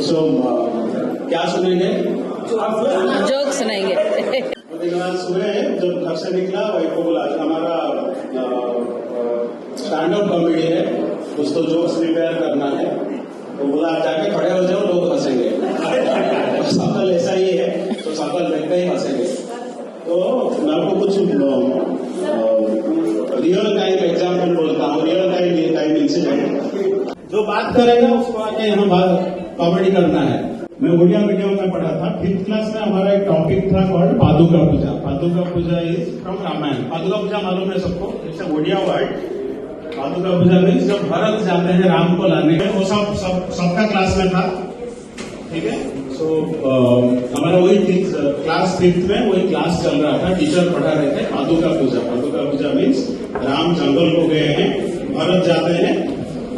सो क्या सुनेंगे? जोक सुनाएंगे। सुबह जब घर से निकला वही को बोला हमारा स्टैंड अप कॉमेडी है, कुछ तो जोक्स प्रिपेयर करना है। तो बोला जाके खड़े हो जाओ, लोग हंसेंगे। सकल ऐसा ही है तो सकल देखते ही हंसेंगे। तो मैं आपको कुछ रियल टाइम एग्जाम्पल बोलता हूँ, रियल टाइम इंसिडेंट। जो बात करेगा उसको आके यहाँ बात कॉमेडी करना है। मैं उड़िया मीडियम में पढ़ा था। 5th क्लास में हमारा एक टॉपिक था कॉल्ड पादुका पूजा। पादुका पूजा इज फ्रॉम रामायण। पादुका पूजा मालूम है सबको? It's Odia word. पादुका पूजा में जब भरत जाते हैं राम को लाने में, वो सबका क्लास में था। ठीक है। सो हमारा वही क्लास 5th में वही क्लास चल रहा था, टीचर पढ़ा रहे थे पादुका पूजा। पादुका पूजा मीन्स राम जंगल को गए हैं, भरत जाते हैं,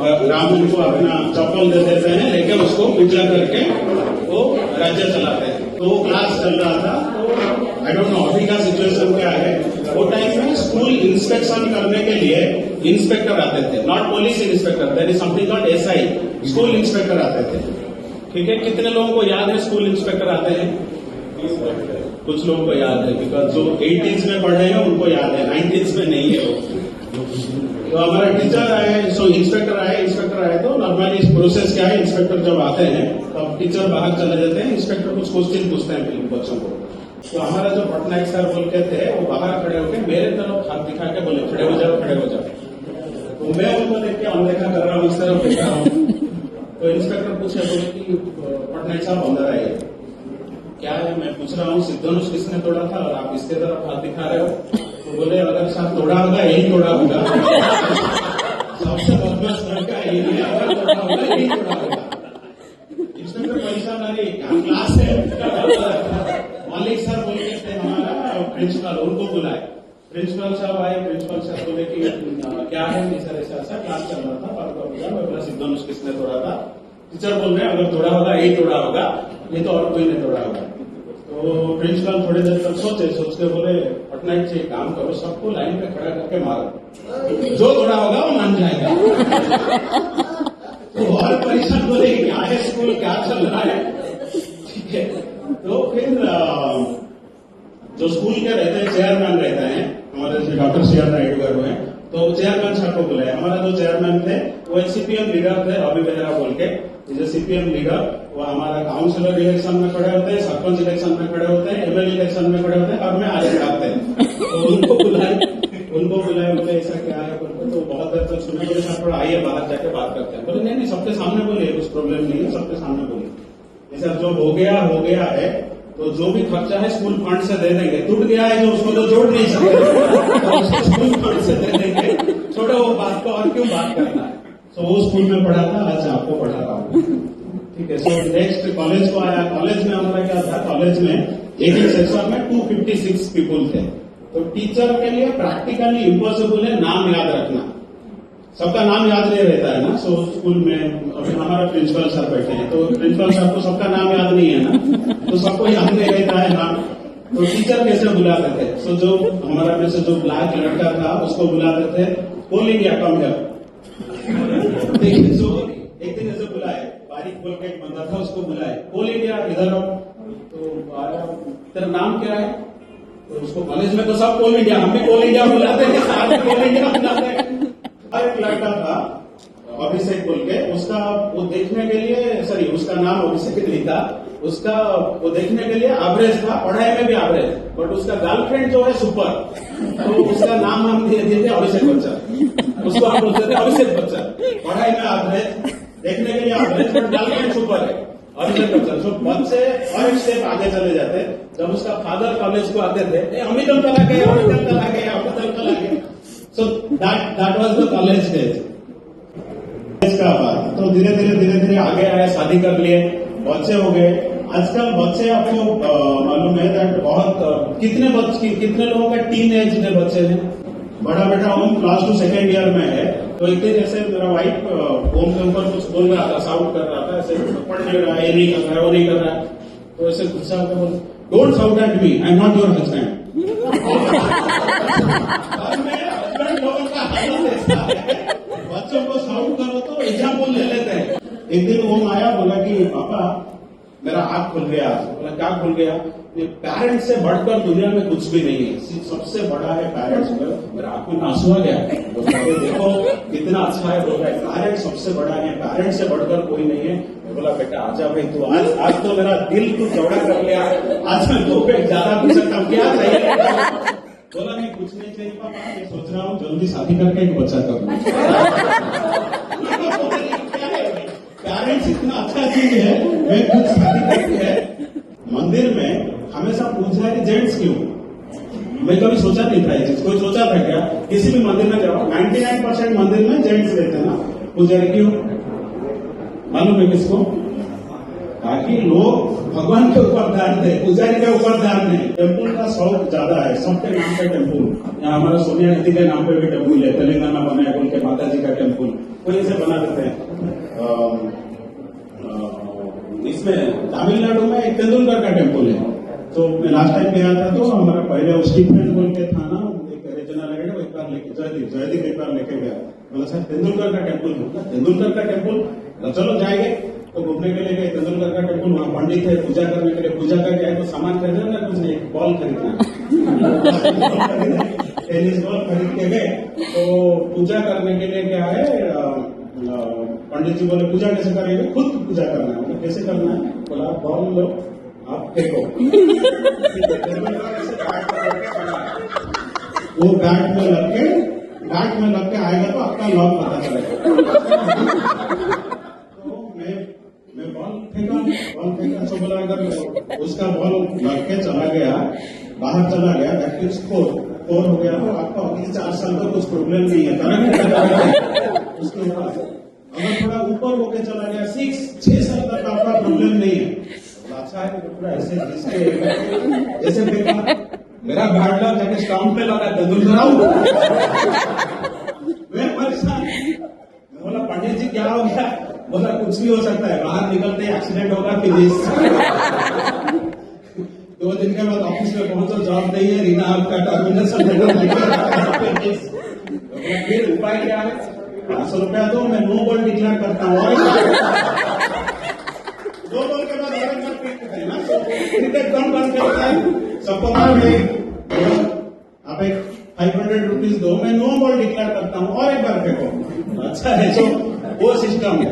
राम उनको अपना चप्पल दे देते हैं, लेकिन उसको पूजा करके वो राज्य चलाते हैं। तो वो क्लास चल रहा था। तो आई डोंट नो अभी का सिचुएशन क्या है। वो टाइम में स्कूल इंस्पेक्शन करने के लिए इंस्पेक्टर आते थे, not police inspector, there is something called SI, school inspector आते थे। ठीक है। कितने लोगों को याद है स्कूल इंस्पेक्टर आते हैं? कुछ लोगों को याद है, बिकॉज जो 80s में पढ़े हैं उनको याद है, 90s में नहीं है वो। तो हमारा टीचर आए, सो इंस्पेक्टर आए तो नॉर्मली इस प्रोसेस क्या है, इंस्पेक्टर जब आते हैं तब टीचर बाहर चले जाते हैं, इंस्पेक्टर कुछ क्वेश्चन पूछते हैं बच्चों को। तो हमारा जो पटनायक सर बोल के थे वो बाहर खड़े होकर मेरे तरफ हाथ दिखा के बोले खड़े हो जाओ, खड़े हो जाओ। तो मैं उनको देख के अनदेखा कर रहा हूँ, इस तरफ देख रहा हूँ। तो इंस्पेक्टर पूछे बोले कि पटनायक साहब अंदर आइए। क्या है? मैं पूछ रहा हूँ सिद्धनुष किसने तोड़ा था और आप इसके तरफ हाथ दिखा रहे हो? तो बोले अगर साहब तोड़ा होगा यही तोड़ा होगा। सबसे बदमाश लड़का यही है, अगर तोड़ा होगा यही तोड़ा होगा। इंस्पेक्टर पैसा नहीं, क्लास है, मलिक सर बोल के थे हमारा प्रिंसिपल, उनको बुलाए। प्रिंसिपल साहब आए, प्रिंसिपल साहब बोले कि क्या है? सर ऐसा क्लास चल रहा था, मैं बोला सिद्धनुष किसने तोड़ा था? टीचर बोल रहे हैं अगर तोड़ा होगा यही तोड़ा होगा, नहीं तो और कोई नहीं तोड़ा होगा। तो प्रिंसिपल थोड़ी देर तक सोच के बोले पटनायक जी काम करो, सबको लाइन पे खड़ा करके मारो, जो तोड़ा होगा वो मान जाएगा। तो और परेशान बोले क्या है स्कूल, क्या चल रहा है? ठीक है। तो फिर जो स्कूल के रहते हैं चेयरमैन रहते हैं, हमारे डॉक्टर सी आर नायडू गारू हैं, तो चेयरमैन साहब को बुलाया। हमारा जो चेयरमैन थे वो सीपीएम लीडर थे, रवि बेहरा बोल के। सीपीएम लीडर वो हमारा काउंसिलर इलेक्शन में खड़े होते हैं, सरपंच इलेक्शन में खड़े होते हैं, एमएलए इलेक्शन में खड़े होते हैं, और में आगे आते हैं। तो उनको बुलाए बोले ऐसा क्या है? तो बहुत देर तक सुने, बोले साहब थोड़ा आइए बाहर जाके बात करते हैं। बोले नहीं सबके सामने बोलिए, कुछ प्रॉब्लम नहीं है, सबके सामने बोलिए। जैसे जो हो गया है तो जो भी खर्चा है स्कूल फंड से दे देंगे। टूट गया है जो उसको तो जोड़ नहीं सकते, तो उसको स्कूल फंड से दे देंगे। छोड़ो वो बात को, और क्यों बात करना है। तो वो स्कूल में पढ़ा था, आज आपको पढ़ा रहा हूँ। ठीक है। सो नेक्स्ट कॉलेज को आया। कॉलेज में हमारा क्या था, कॉलेज में एक सेक्शन में 256 पीपुल थे। तो टीचर के लिए प्रैक्टिकली इम्पॉसिबल है नाम याद रखना, सबका नाम याद नहीं रहता है ना। सो स्कूल में अभी हमारा प्रिंसिपल सर बैठे हैं, तो प्रिंसिपल सर को सबका नाम याद नहीं है ना, तो सबको याद नहीं रहता है नाम। तो टीचर कैसे बुलाते थे? सो जो हमारा में से जो ब्लैक लड़का था उसको बुलाते थे, ऑल इंडिया कम हियर। देखिए जो एक दिन ऐसे बुलाए, बारीक बोल के एक बंदा था, उसको बुलाए, ऑल इंडिया इधर आओ। तो आया, तेरा नाम क्या है? तो उसको कॉलेज में तो सब ऑल इंडिया, हम भी ऑल इंडिया बुलाते हैं, आप ऑल इंडिया बुलाते हैं। एक लड़का था अभिषेक बोल के, उसका वो देखने के लिए, सॉरी उसका नाम अभिषेक नहीं था, उसका वो देखने के लिए एवरेज था, पढ़ाई में भी एवरेज, बट उसका गर्लफ्रेंड जो है सुपर। तो उसका नाम हम दिए थे अभिषेक बच्चन, उसको हम बोलते थे अभिषेक बच्चन। पढ़ाई में एवरेज, देखने के लिए एवरेज, बट गर्लफ्रेंड सुपर है, अभिषेक बच्चन। तो बच्चे और एक स्टेप आगे चले जाते। जब उसका फादर कॉलेज को आते थे, अमितम चला गया, अमितम चला गया, अमितम चला गया। So that was the college days. इसका बात तो धीरे धीरे आगे आया, शादी कर लिए, बच्चे हो गए। आजकल बच्चे आपको मालूम है दैट बहुत कितने लोगों का टीन एज में बच्चे हैं। बड़ा बेटा ओम क्लास 2 सेकेंड ईयर में है। तो एक दिन ऐसे मेरा वाइफ ओम के ऊपर कुछ बोल रहा था, साउट कर रहा था, ऐसे पढ़ नहीं रहा, ये नहीं कर रहा है, वो नहीं कर रहा है। तो ऐसे गुस्सा होकर बोल, don't shout at me, I am not your husband. बच्चों को साउंड करो तो एग्जाम्पल ले लेते हैं। एक दिन ओम आया, बोला कि पापा मेरा आंख खुल गया। बोला क्या खुल गया? ये पेरेंट्स से बढ़कर दुनिया में कुछ भी नहीं है, सबसे बड़ा है पेरेंट्स। मेरा आंख में आंसू आ गया। तो देखो कितना अच्छा है, बोल रहा है पेरेंट्स सबसे बड़ा है, पेरेंट्स से बढ़कर कोई नहीं है। मैं बोला बेटा आजा भाई, तू आज तो मेरा दिल तू चौड़ा कर लिया, आज मैं दो पे ज्यादा पूछ सकता हूँ, क्या चाहिए? बोला नहीं कुछ नहीं चाहिए पापा, मैं सोच रहा हूँ जल्दी शादी करके एक बच्चा करूँ। पेरेंट्स इतना अच्छा चीज है, मैं खुद शादी करके है। मंदिर में हमेशा पूछ रहा है कि जेंट्स क्यों? मैं कभी सोचा नहीं था ये चीज, कोई सोचा था क्या? किसी भी मंदिर में जाओ 99% मंदिर में जेंट्स रहते हैं ना, पुजारी क्यों? मालूम है किसको? ताकि लोग भगवान के ऊपर ध्यान दे, पुजारी के ऊपर ध्यान नहीं। टेम्पल का शौक ज्यादा है, सबके नाम पे टेम्पल। यहाँ हमारा सोनिया गांधी के नाम पे भी टेम्पल है, तेलंगाना बनाया बोल के माता जी का टेम्पल, कोई ऐसे बना देते हैं। इसमें तमिलनाडु में एक तेंदुलकर का टेम्पल है। तो मैं लास्ट टाइम गया था, तो हमारा पहले उसकी फ्रेंड बोल के था ना, एक रीजनल हेड, एक बार लेके जयदीप एक बार लेके गया। बोला सर तेंदुलकर का टेम्पल है। तेंदुलकर का टेम्पल, चलो जाएंगे। तो घूमने के लिए गए तेंदुलकर का टेम्पल, वहाँ पंडित है पूजा करने के लिए। पूजा करके आए तो सामान खरीदना ना, कुछ नहीं, बॉल खरीदना, टेनिस बॉल खरीद के गए। तो पूजा करने के लिए क्या है, पंडित जी बोले पूजा कैसे करेंगे? खुद पूजा करना है। मतलब कैसे करना है? बोला आप बॉल लो, आप फेंको। वो बैट में लग के आएगा तो आपका लॉक पता चलेगा। तो मैं बॉल फेंका। तो बोला अगर उसका बॉल लग के चला गया, बाहर चला गया, दैट मीन्स 4 हो गया। तो आपको अगले 4 साल का कुछ प्रॉब्लम नहीं है, करंट उसके ऊपर। अगर थोड़ा ऊपर होके चला गया 6 साल तक आपका प्रॉब्लम नहीं है। अच्छा है, पूरा ऐसे जैसे देखा मेरा बैड लक जाके स्टॉम्प पे लगा, तेंदुलकर आउट। मैं परेशान, मैं बोला पंडित जी क्या हो गया? बोला कुछ भी हो सकता है, बाहर निकलते एक्सीडेंट होगा फिनिश। 2 दिन के बाद ऑफिस में पहुंचो, जॉब नहीं है, रीना आपका टर्मिनेशन लेटर। फिर उपाय क्या है? 500 रुपया दो, मैं नो बॉल डिक्लेयर करता हूँ। 2 बॉल के बाद क्रिकेट कौन बंद करता है? सबको आप एक 500 रुपीज दो, मैं नो बॉल डिक्लेयर करता हूँ और एक बार फेंको। अच्छा है, तो वो सिस्टम है।